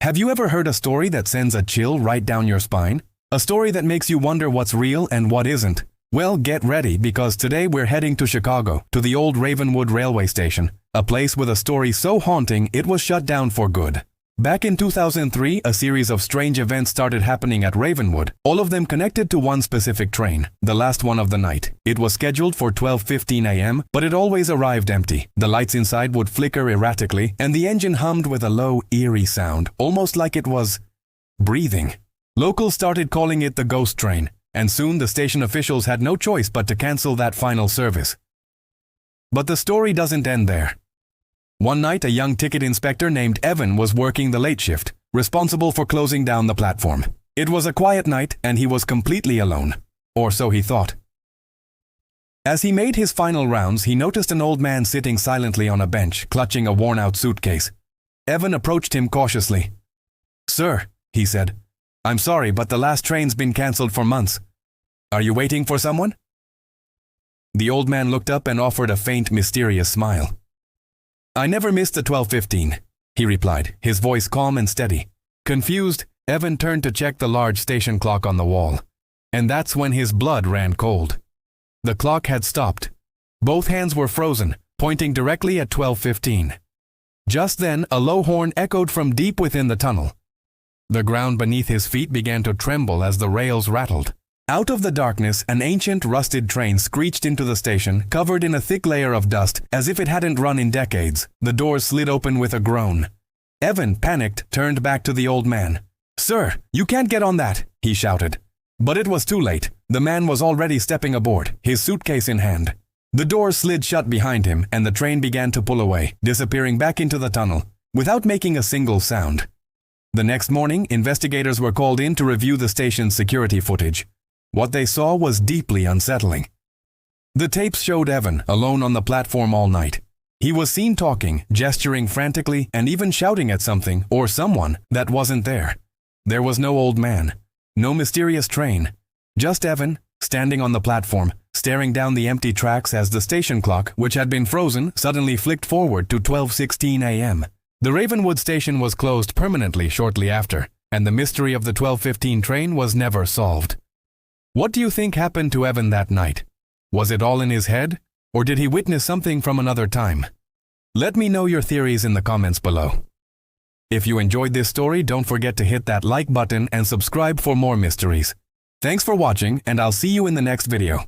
Have you ever heard a story that sends a chill right down your spine? A story that makes you wonder what's real and what isn't? Well, get ready, because today we're heading to Chicago, to the old Ravenwood railway station, a place with a story so haunting it was shut down for good. Back in 2003, a series of strange events started happening at Ravenwood, all of them connected to one specific train, the last one of the night. It was scheduled for 12:15 a.m., but it always arrived empty. The lights inside would flicker erratically, and the engine hummed with a low, eerie sound, almost like it was breathing. Locals started calling it the ghost train, and soon the station officials had no choice but to cancel that final service. But the story doesn't end there. One night, a young ticket inspector named Evan was working the late shift, responsible for closing down the platform. It was a quiet night, and he was completely alone. Or so he thought. As he made his final rounds, he noticed an old man sitting silently on a bench, clutching a worn-out suitcase. Evan approached him cautiously. "Sir," he said, "I'm sorry, but the last train's been cancelled for months. Are you waiting for someone?" The old man looked up and offered a faint, mysterious smile. "I never missed the 12:15, he replied, his voice calm and steady. Confused, Evan turned to check the large station clock on the wall. And that's when his blood ran cold. The clock had stopped. Both hands were frozen, pointing directly at 12:15. Just then, a low horn echoed from deep within the tunnel. The ground beneath his feet began to tremble as the rails rattled. Out of the darkness, an ancient, rusted train screeched into the station, covered in a thick layer of dust, as if it hadn't run in decades. The doors slid open with a groan. Evan, panicked, turned back to the old man. "Sir, you can't get on that," he shouted. But it was too late. The man was already stepping aboard, his suitcase in hand. The doors slid shut behind him, and the train began to pull away, disappearing back into the tunnel, without making a single sound. The next morning, investigators were called in to review the station's security footage. What they saw was deeply unsettling. The tapes showed Evan alone on the platform all night. He was seen talking, gesturing frantically, and even shouting at something or someone that wasn't there. There was no old man, no mysterious train, just Evan, standing on the platform, staring down the empty tracks as the station clock, which had been frozen, suddenly flicked forward to 12:16 a.m. The Ravenwood station was closed permanently shortly after, and the mystery of the 12:15 train was never solved. What do you think happened to Evan that night? Was it all in his head, or did he witness something from another time? Let me know your theories in the comments below. If you enjoyed this story, don't forget to hit that like button and subscribe for more mysteries. Thanks for watching, and I'll see you in the next video.